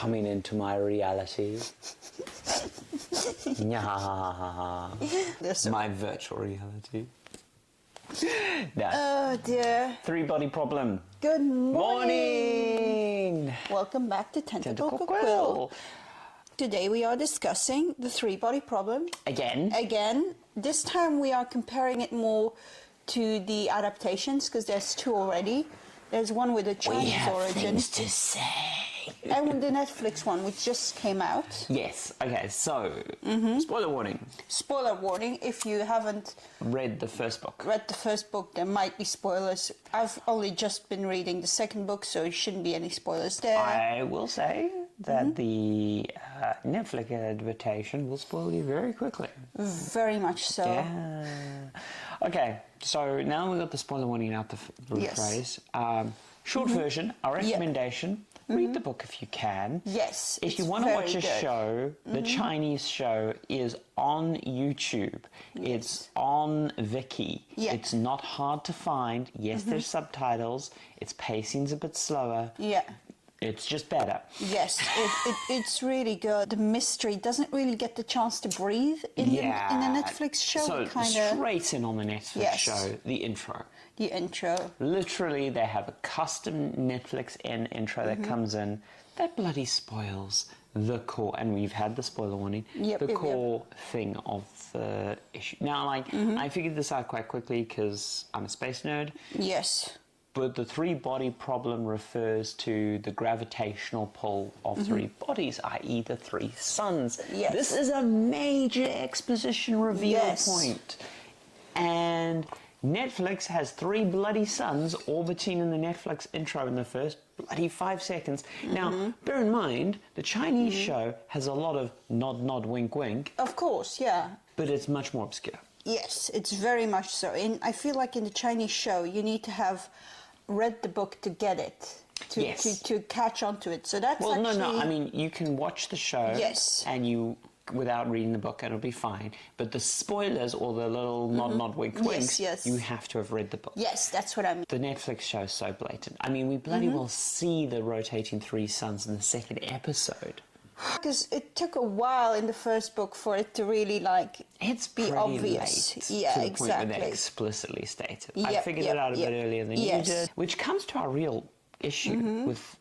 coming into my reality. My virtual reality. No. Oh dear. Three-body problem. Good morning. Morning. Welcome back to Tentacle Tentacle Quill. Quill. Today we are discussing the three-body problem. Again. This time we are comparing it more to the adaptations because there's two already. There's one with a Chinese origin. Things to say. And the Netflix one, which just came out. Yes. Okay. So, spoiler warning. Spoiler warning: if you haven't Read the first book. there might be spoilers. I've only just been reading the second book, so there shouldn't be any spoilers there. I will say that the Netflix adaptation will spoil you very quickly. Very much so. Yeah. Okay, so now we've got the spoiler warning out the phrase. Short version, our recommendation, read the book if you can. Yes. If you want to watch a show, the Chinese show is on YouTube. Yes. It's on Viki. Yeah. It's not hard to find. Yes, there's subtitles. Its pacing's a bit slower. Yeah. It's just better. Yes, it's really good. The mystery doesn't really get the chance to breathe in the Netflix show. So straight in on the Netflix show, the intro. The intro. Literally, they have a custom Netflix intro that comes in. That bloody spoils the core, and we've had the spoiler warning, core thing of the issue. Now, I figured this out quite quickly because I'm a space nerd. Yes. But the three-body problem refers to the gravitational pull of three bodies, i.e. the three suns. Yes. This is a major exposition reveal point. And Netflix has three bloody suns orbiting in the Netflix intro in the first bloody 5 seconds. Now, bear in mind, the Chinese show has a lot of nod, nod, wink, wink. Of course, yeah. But it's much more obscure. Yes, it's very much so. I feel like in the Chinese show, you need to have read the book to get it, to catch on to it. So that's no. I mean, you can watch the show, and without reading the book, it'll be fine. But the spoilers or the little nod, nod, wink, winks, you have to have read the book. Yes, that's what I mean. The Netflix show is so blatant. I mean, we bloody well see the rotating three suns in the second episode. Because it took a while in the first book for it to really be obvious. Late yeah, to the exactly. point where they explicitly state it. I figured it out a bit earlier than you did, which comes to our real issue with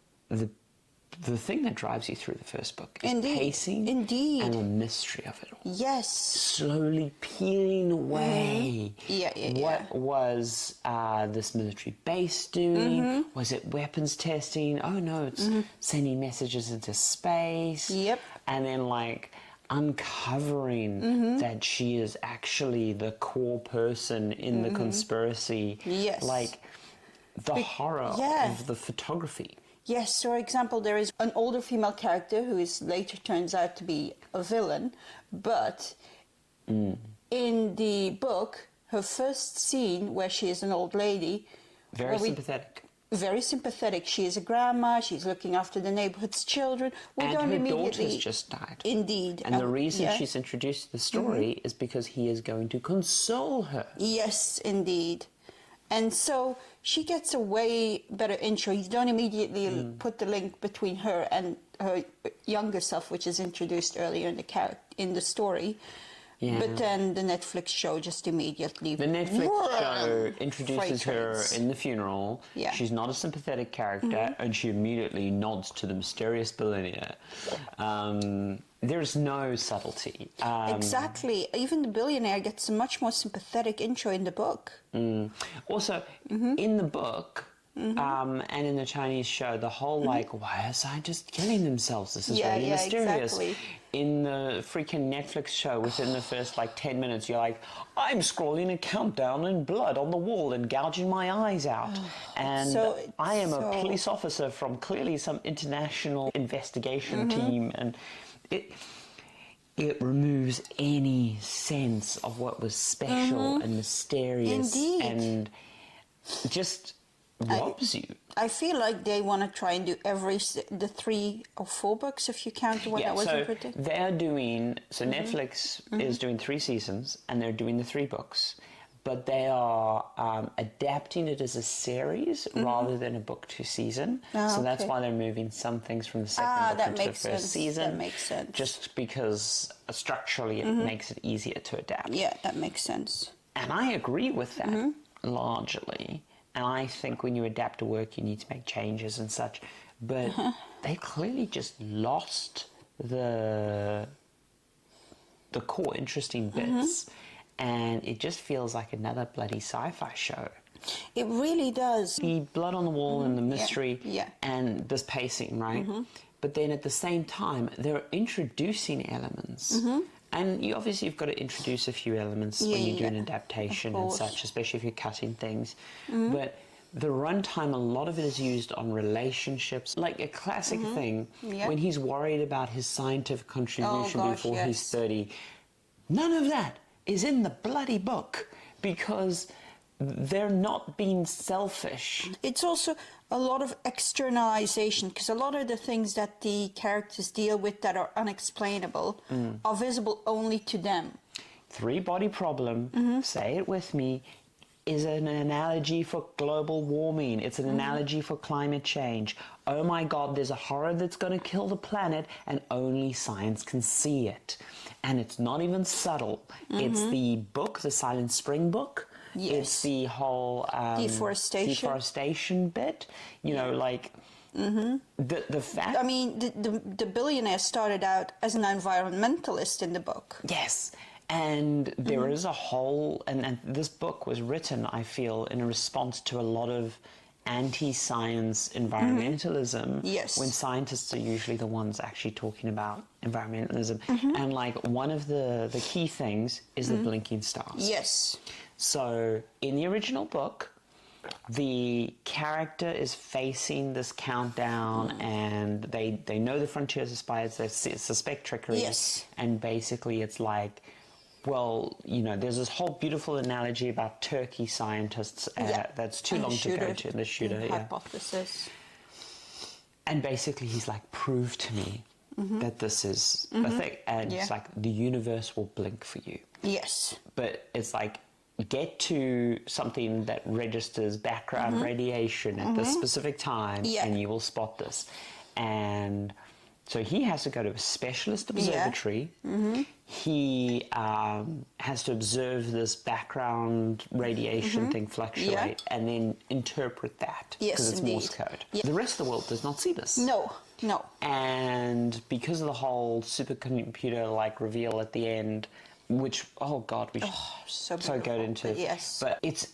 the thing that drives you through the first book is pacing and the mystery of it all. Yes. Slowly peeling away. What was this military base doing? Was it weapons testing? Oh no, it's sending messages into space. Yep. And then uncovering that she is actually the core person in the conspiracy. Yes. The horror of the photography. Yes, for example, there is an older female character who later turns out to be a villain, but in the book, her first scene where she is an old lady... Very sympathetic. Very sympathetic. She is a grandma, she's looking after the neighborhood's children. And her daughter's just died. Indeed. And the reason she's introduced to the story is because he is going to console her. Yes, indeed. And so she gets a way better intro. You don't immediately put the link between her and her younger self, which is introduced earlier in the story. Yeah. But then the Netflix show just immediately... The Netflix show introduces her in the funeral. Yeah. She's not a sympathetic character, and she immediately nods to the mysterious billionaire. There's no subtlety. Exactly. Even the billionaire gets a much more sympathetic intro in the book. Also, in the book... and in the Chinese show, the whole why are scientists killing themselves? This is really mysterious. Exactly. In the freaking Netflix show, within the first 10 minutes, you're like, I'm scrolling a countdown in blood on the wall and gouging my eyes out. And I am a police officer from clearly some international investigation team, and it removes any sense of what was special and mysterious and just robs you. I feel like they want to try and do the 3 or 4 books, if you count the one that wasn't written. They're doing, Netflix is doing 3 seasons, and they're doing the 3 books. but they are adapting it as a series rather than a book to season. So that's why they're moving some things from the second book into the first season. That makes sense. Just because structurally it makes it easier to adapt. Yeah, that makes sense. And I agree with that largely. And I think when you adapt a work, you need to make changes and such. But they clearly just lost the core interesting bits. And it just feels like another bloody sci-fi show. It really does. The blood on the wall and the mystery Yeah. and this pacing, right? But then at the same time, they're introducing elements. And you've got to introduce a few elements when you do an adaptation and such, especially if you're cutting things. But the runtime, a lot of it is used on relationships. Like a classic thing, when he's worried about his scientific contribution before he's 30, none of that is in the bloody book because they're not being selfish. It's also a lot of externalization, because a lot of the things that the characters deal with that are unexplainable are visible only to them. Three-body problem, say it with me, is an analogy for global warming. It's an analogy for climate change. Oh my God, there's a horror that's going to kill the planet and only science can see it. And it's not even subtle. It's the book, the Silent Spring book. Yes. It's the whole deforestation bit. You know, like the fact. I mean, the billionaire started out as an environmentalist in the book. Yes. And there is a whole, and this book was written, I feel, in a response to a lot of anti-science environmentalism. Yes. When scientists are usually the ones actually talking about environmentalism. And like one of the key things is the blinking stars. Yes. So in the original book, the character is facing this countdown and they know the frontiers are spies, they suspect trickery. Yes. And basically it's like, well, you know, there's this whole beautiful analogy about Turkey scientists that's too long to go to, the shooter. Hypothesis. And basically he's like, prove to me that this is a thing. And it's like, the universe will blink for you. Yes. But it's like, get to something that registers background radiation at this specific time and you will spot this. And so he has to go to a specialist observatory. He has to observe this background radiation thing fluctuate and then interpret that because it's Morse code. The rest of the world does not see this. No. And because of the whole supercomputer like reveal at the end, which, oh God, we should so go into. But it's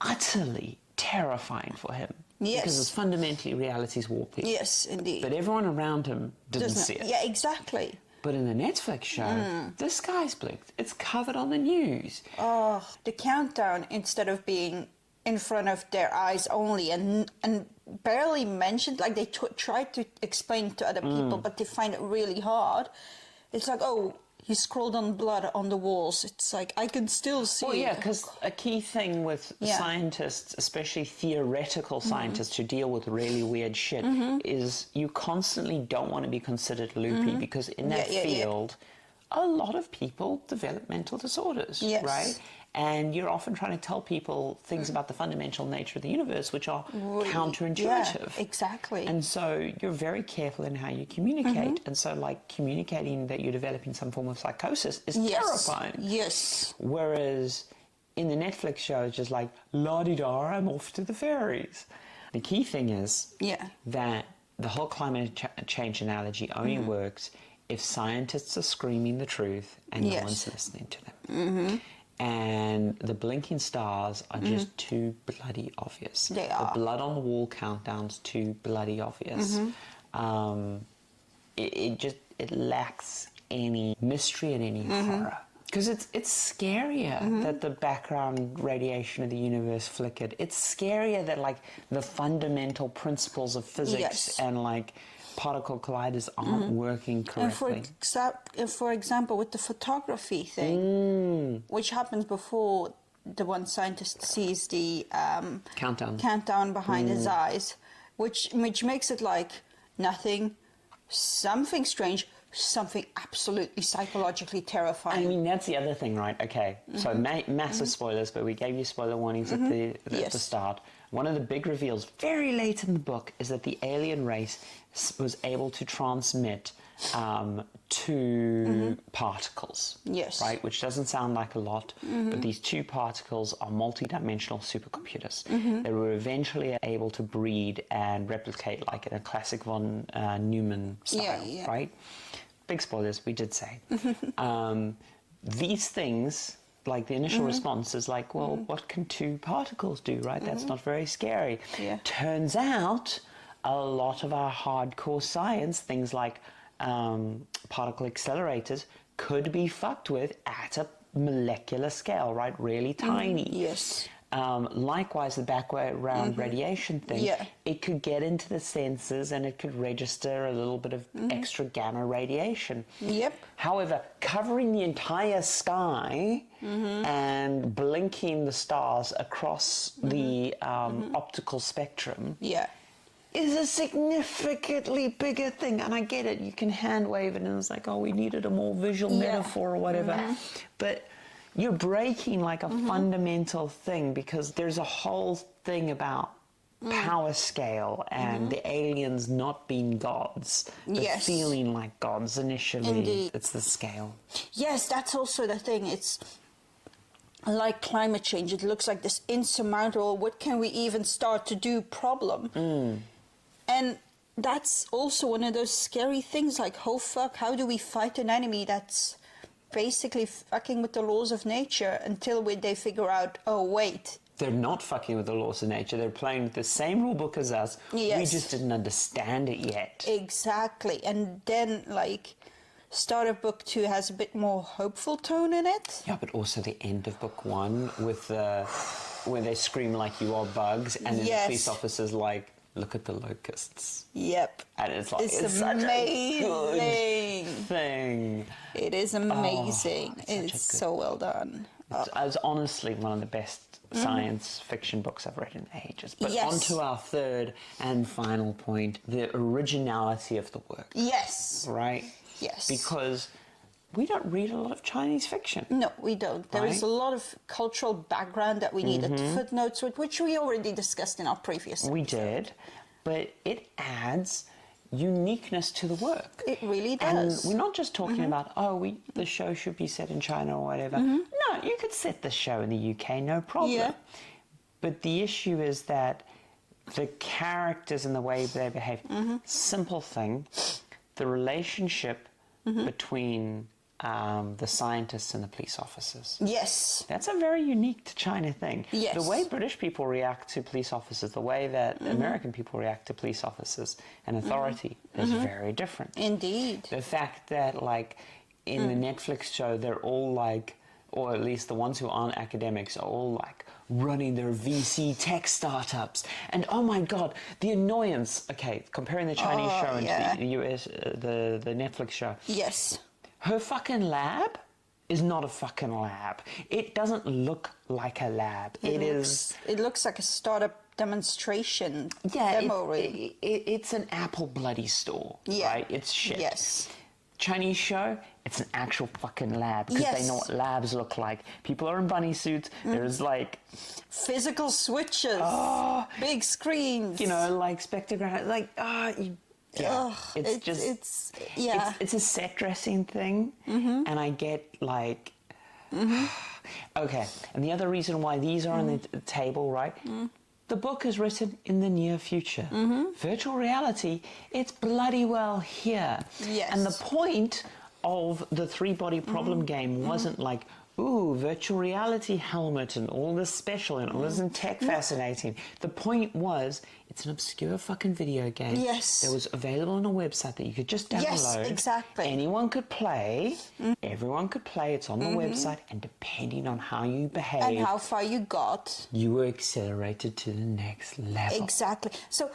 utterly terrifying for him. Yes. Because it's fundamentally reality's warping. Yes, indeed. But everyone around him doesn't see it. Yeah, exactly. But in the Netflix show, the sky's blinked. It's covered on the news. Oh, the countdown, instead of being in front of their eyes only and barely mentioned, like they tried to explain to other people, but they find it really hard. It's like, oh, he scrolled on blood on the walls. It's like, I can still see. Well, yeah, because a key thing with scientists, especially theoretical scientists who deal with really weird shit, is you constantly don't want to be considered loopy because in that field, a lot of people develop mental disorders, right? And you're often trying to tell people things about the fundamental nature of the universe, which are counterintuitive. Yeah, exactly. And so you're very careful in how you communicate. And so, like, communicating that you're developing some form of psychosis is terrifying. Yes. Whereas in the Netflix show, it's just like, la-di-da, I'm off to the fairies. The key thing is that the whole climate change analogy only works if scientists are screaming the truth and no one's listening to them. And the blinking stars are just too bloody obvious. They are. The blood on the wall countdown's too bloody obvious. It lacks any mystery and any horror. Because it's scarier that the background radiation of the universe flickered. It's scarier that like the fundamental principles of physics and like particle colliders aren't working correctly. And for example, with the photography thing, which happens before the one scientist sees the countdown behind his eyes, which makes it like nothing, something strange, something absolutely psychologically terrifying. I mean, that's the other thing, right? Okay, so massive spoilers, but we gave you spoiler warnings at the start. One of the big reveals very late in the book is that the alien race was able to transmit two particles. Yes. Right, which doesn't sound like a lot, but these two particles are multi-dimensional supercomputers. They were eventually able to breed and replicate like in a classic von Neumann style, right? Big spoilers, we did say. These things, like the initial response is like, well, what can two particles do, right? That's not very scary. Yeah. Turns out a lot of our hardcore science, things like particle accelerators, could be fucked with at a molecular scale, right? Really tiny. Yes. Likewise, the background radiation thing, it could get into the sensors and it could register a little bit of extra gamma radiation. Yep. However, covering the entire sky and blinking the stars across the optical spectrum is a significantly bigger thing. And I get it, you can hand wave it and it's like, oh, we needed a more visual metaphor or whatever. But you're breaking like a fundamental thing, because there's a whole thing about power scale and the aliens not being gods, but feeling like gods initially. Indeed. It's the scale. Yes, that's also the thing. It's like climate change. It looks like this insurmountable, what can we even start to do problem. And that's also one of those scary things, like, oh fuck, how do we fight an enemy that's basically fucking with the laws of nature until they figure out, oh wait. They're not fucking with the laws of nature. They're playing with the same rule book as us. Yes. We just didn't understand it yet. Exactly. And then, like, start of book 2 has a bit more hopeful tone in it. Yeah, but also the end of book 1 with the where they scream like you are bugs, and then the police officer's like, look at the locusts. Yep. And it's like, it's amazing. such a good thing. It is amazing. It's so well done. It's honestly one of the best science fiction books I've read in ages. But on to our third and final point, the originality of the work. Yes. Right? Yes. Because we don't read a lot of Chinese fiction. No, we don't. There is a lot of cultural background that we needed footnotes with, which we already discussed in our previous episode. We did, but it adds uniqueness to the work. It really does. And we're not just talking about, the show should be set in China or whatever. No, you could set the show in the UK, no problem. Yeah. But the issue is that the characters and the way they behave, simple thing, the relationship between the scientists and the police officers. Yes. That's a very unique to China thing. Yes. The way British people react to police officers, the way that American people react to police officers and authority is very different. Indeed. The fact that, like, in the Netflix show, they're all like, or at least the ones who aren't academics are all like running their VC tech startups. And oh my God, the annoyance. Okay, comparing the Chinese show and the US, the Netflix show. Yes. Her fucking lab is not a fucking lab. It doesn't look like a lab. It looks like a startup demonstration demo room. It's an Apple bloody store, right? It's shit. Yes. Chinese show, it's an actual fucking lab, because they know what labs look like. People are in bunny suits. There's like physical switches, big screens. You know, like spectrograph, like it's a set dressing thing, and I get like okay. And the other reason why these are on the table, right? The book is written in the near future. Virtual reality, it's bloody well here. Yes. And the point of the three-body problem game wasn't like, ooh, virtual reality helmet and all this special and all this tech fascinating. The point was, it's an obscure fucking video game. Yes. That was available on a website that you could just download. Yes, exactly. Anyone could play. Everyone could play. It's on the website. And depending on how you behave and how far you got, you were accelerated to the next level. Exactly. So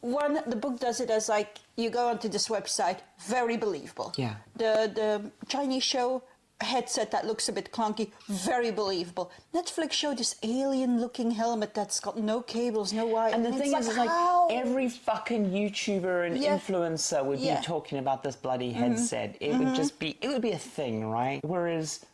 the book does it as like, you go onto this website, very believable. Yeah. The Chinese show, headset that looks a bit clunky, very believable. Netflix showed this alien-looking helmet that's got no cables, no wire. And the thing is, it's like every fucking YouTuber and influencer would be talking about this bloody headset. It would just be, it would be a thing, right? Whereas,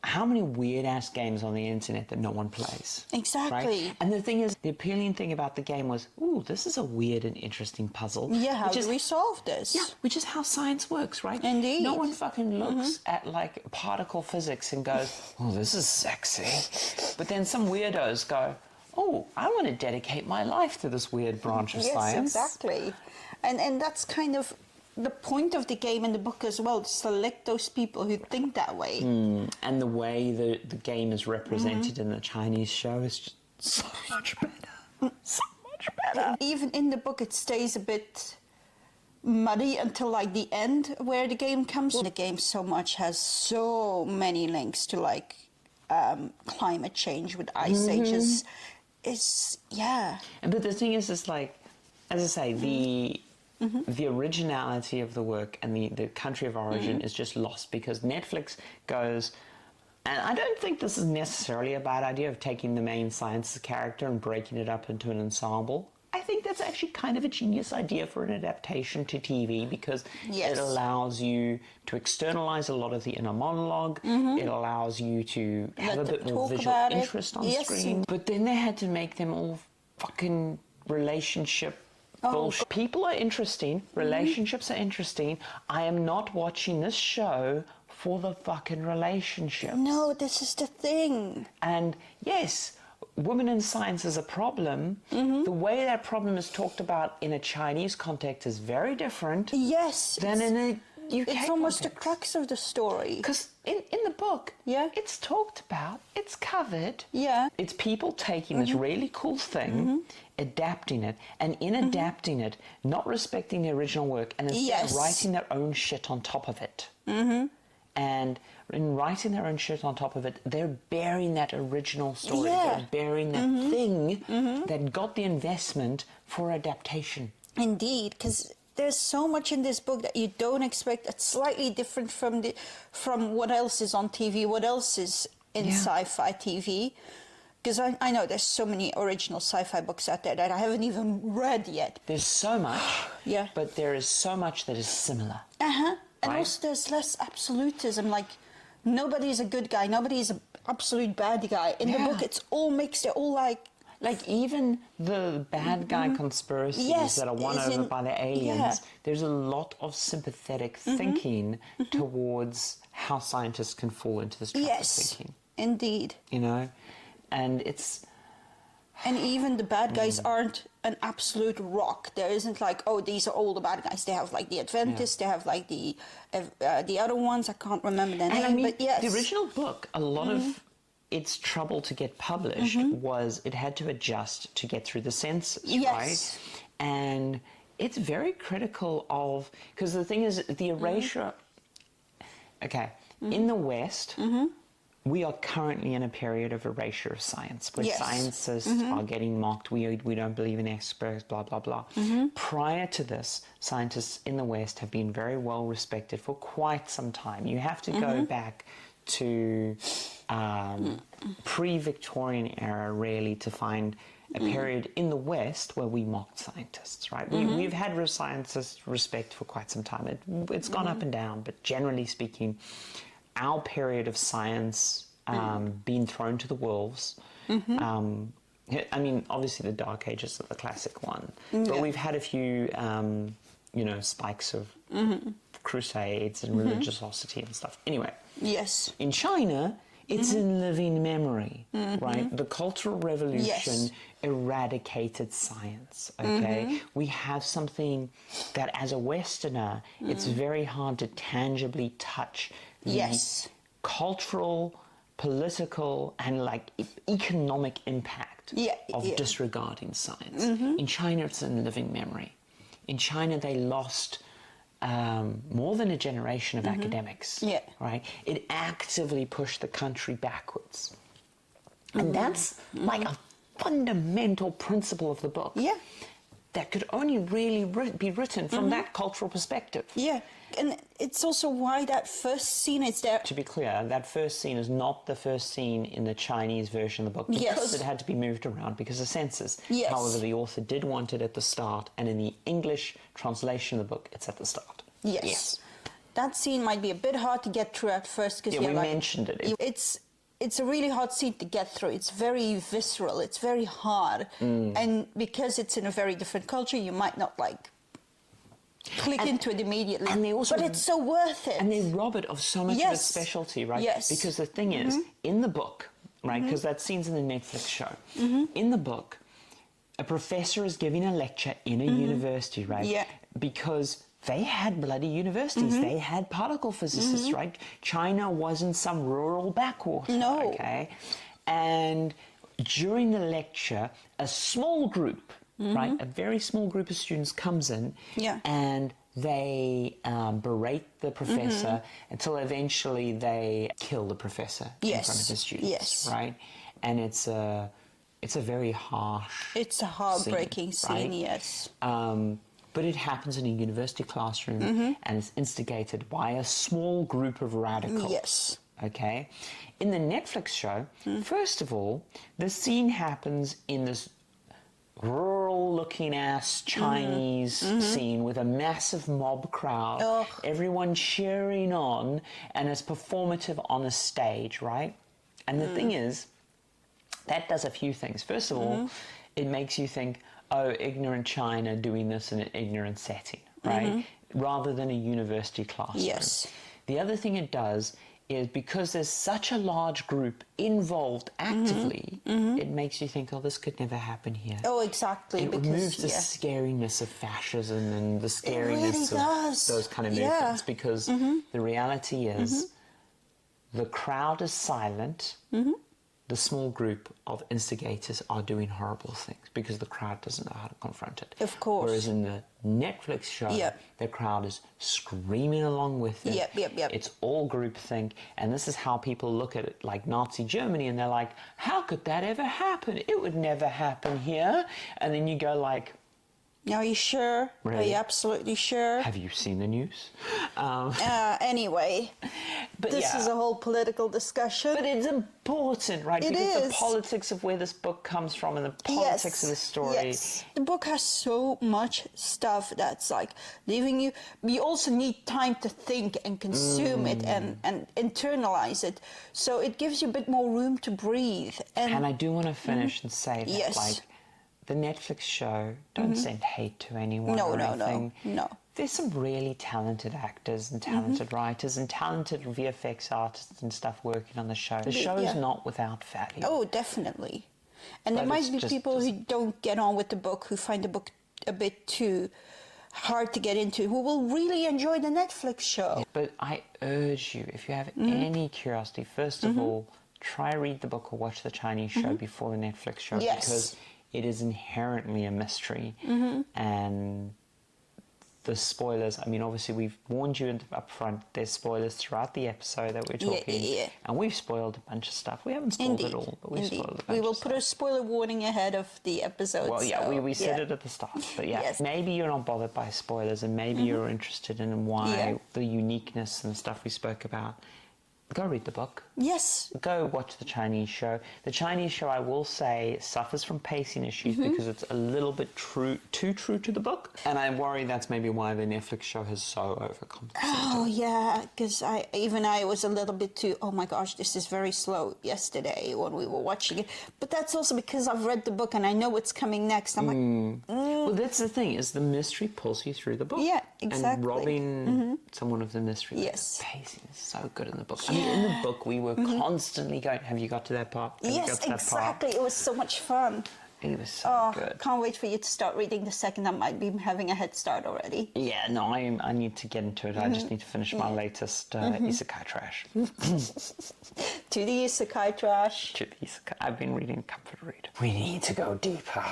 how many weird-ass games on the internet that no one plays? Exactly. Right? And the thing is, the appealing thing about the game was, ooh, this is a weird and interesting puzzle. Yeah, how do we solve this? Yeah, which is how science works, right? Indeed. No one fucking looks at, like, particle physics and goes, oh, this is sexy. But then some weirdos go, oh, I want to dedicate my life to this weird branch of science. Yes, exactly. And that's kind of the point of the game and the book as well, to select those people who think that way. And the way the game is represented in the Chinese show is just so much better. So much better. Even in the book, it stays a bit muddy until like the end where the game comes. The game so much has so many links to like climate change with ice ages. It's, But the thing is like, as I say, the originality of the work and the country of origin is just lost because Netflix goes, and I don't think this is necessarily a bad idea of taking the main science character and breaking it up into an ensemble. I think that's actually kind of a genius idea for an adaptation to TV because it allows you to externalize a lot of the inner monologue. It allows you to have a bit more visual interest on screen. But then they had to make them all fucking relationship bullshit. People are interesting. Relationships are interesting. I am not watching this show for the fucking relationship. No, this is the thing. And yes, women in science is a problem. The way that problem is talked about in a Chinese context is very different. Yes. Than in a UK It's almost context. the crux of the story. Because in the book, it's talked about, it's covered. Yeah. It's people taking this really cool thing, adapting it, and in adapting it, not respecting the original work, and instead writing their own shit on top of it. And in writing their own shit on top of it, they're bearing that original story. They're bearing that thing that got the investment for adaptation. Indeed, because there's so much in this book that you don't expect. That's slightly different from what else is on TV, what else is in sci-fi TV. Because I know there's so many original sci-fi books out there that I haven't even read yet. There's so much, but there is so much that is similar. And also there's less absolutism, like nobody's a good guy, nobody's an absolute bad guy. In the book it's all mixed, they're all like even the bad guy conspiracies that are won over by the aliens, there's a lot of sympathetic thinking towards how scientists can fall into this trap of thinking. Indeed. You know? And it's... And even the bad guys aren't an absolute rock. There isn't like, oh, these are all the bad guys. They have like the Adventists, they have like the other ones, I can't remember their name, I mean, but yes. The original book, a lot of its trouble to get published was it had to adjust to get through the censors, right? And it's very critical of, because the thing is, the erasure, in the West, we are currently in a period of erasure of science, where scientists are getting mocked, we don't believe in experts, blah, blah, blah. Prior to this, scientists in the West have been very well respected for quite some time. You have to go back to pre-Victorian era, really, to find a period in the West where we mocked scientists, right? We've had scientists respect for quite some time. It's gone up and down, but generally speaking, our period of science being thrown to the wolves. I mean, obviously the Dark Ages are the classic one, but we've had a few, spikes of crusades and religiosity and stuff. Anyway, in China, it's in living memory, right? The Cultural Revolution eradicated science, okay? We have something that, as a Westerner, it's very hard to tangibly touch the cultural, political, and like economic impact of disregarding science. In China, it's in living memory. In China, they lost more than a generation of academics, right? It actively pushed the country backwards. And that's like a fundamental principle of the book. that could only really be written from that cultural perspective. Yeah, and it's also why that first scene is there. To be clear, that first scene is not the first scene in the Chinese version of the book because Yes. it had to be moved around because of censors. Yes. However, the author did want it at the start, and in the English translation of the book, it's at the start. Yes. That scene might be a bit hard to get through at first because Yeah, we mentioned it. It's a really hard scene to get through. It's very visceral. It's very hard, and because it's in a very different culture, you might not like click into it immediately. And they also, but it's so worth it. And they rob it of so much of its specialty, right? Yes. Because the thing is, in the book, right? Because that scene's in the Netflix show. In the book, a professor is giving a lecture in a university, right? Yeah. Because they had bloody universities. They had particle physicists, right? China wasn't some rural backwater. No. Okay. And during the lecture, a small group, right, a very small group of students comes in, and they berate the professor until eventually they kill the professor in front of the students, right? And it's a very harsh. It's a heartbreaking scene, right? yes. But it happens in a university classroom, and it's instigated by a small group of radicals. Yes. Okay? In the Netflix show, first of all, the scene happens in this rural-looking-ass Chinese scene with a massive mob crowd, everyone cheering on, and it's performative on a stage, right? And the thing is, that does a few things. First of all, it makes you think, oh, ignorant China doing this in an ignorant setting, right? Rather than a university classroom. Yes. The other thing it does is because there's such a large group involved actively, it makes you think, oh, this could never happen here. Oh, exactly. It removes the scariness of fascism and the scariness of those kind of movements because the reality is the crowd is silent. The small group of instigators are doing horrible things because the crowd doesn't know how to confront it. Of course. Whereas in the Netflix show, the crowd is screaming along with it. It's all groupthink, and this is how people look at it, like Nazi Germany, and they're like, how could that ever happen? It would never happen here. And then you go like, are you sure? Really? Are you absolutely sure? have you seen the news? Anyway, but this is a whole political discussion. But it's important, right? It because is. the politics of where this book comes from and the politics of the story. Yes. The book has so much stuff that's like leaving you. You also need time to think and consume it and internalize it. So it gives you a bit more room to breathe. And I do want to finish and say that, Yes. like, the Netflix show, don't send hate to anyone or anything. No. There's some really talented actors and talented writers and talented VFX artists and stuff working on the show. The show is not without value. Oh, definitely. And But there might it's be just- people who don't get on with the book, who find the book a bit too hard to get into, who will really enjoy the Netflix show. But I urge you, if you have any curiosity, first of all, try read the book or watch the Chinese show before the Netflix show because it is inherently a mystery. And the spoilers, I mean, obviously we've warned you up front, there's spoilers throughout the episode that we're talking. And we've spoiled a bunch of stuff. We haven't spoiled it all, but we've spoiled a bunch We will of put a spoiler warning ahead of the episode. Well, yeah, so, we said it at the start. But yeah, maybe you're not bothered by spoilers and maybe you're interested in why the uniqueness and stuff we spoke about. Go read the book. Yes. Go watch the Chinese show. The Chinese show, I will say, suffers from pacing issues because it's a little bit too true to the book. And I worry that's maybe why the Netflix show has so overcompensated. Oh, yeah, because I was a little bit too, oh my gosh, this is very slow yesterday when we were watching it. But that's also because I've read the book and I know what's coming next. I'm like, Well, that's the thing, is the mystery pulls you through the book. Yeah, exactly. And robbing someone of the mystery. Yes. The pacing is so good in the book. I mean, in the book, we were constantly going, have you got to that part? Have you got yes, to that exactly. part? It was so much fun. It was so good. Can't wait for you to start reading the second. I might be having a head start already. Yeah, no, I need to get into it. I just need to finish my latest isekai trash. To the isekai trash. To the isekai. I've been reading comfort read. We need to go deeper.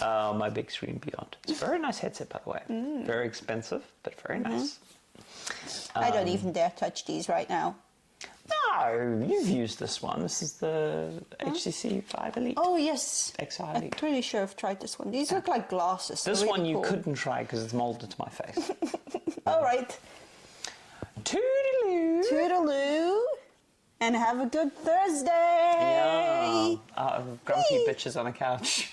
My big screen beyond. It's a very nice headset, by the way. Very expensive, but very nice. I don't even dare touch these right now. No, No, you've used this one. This is the HTC 5 Elite. Oh, yes. XR I'm Elite. pretty sure I've tried this one. These look like glasses. This They're one really you cool. couldn't try because it's molded to my face. All right. Toodaloo. Toodaloo. And have a good Thursday. Yeah. Grumpy bitches on a couch.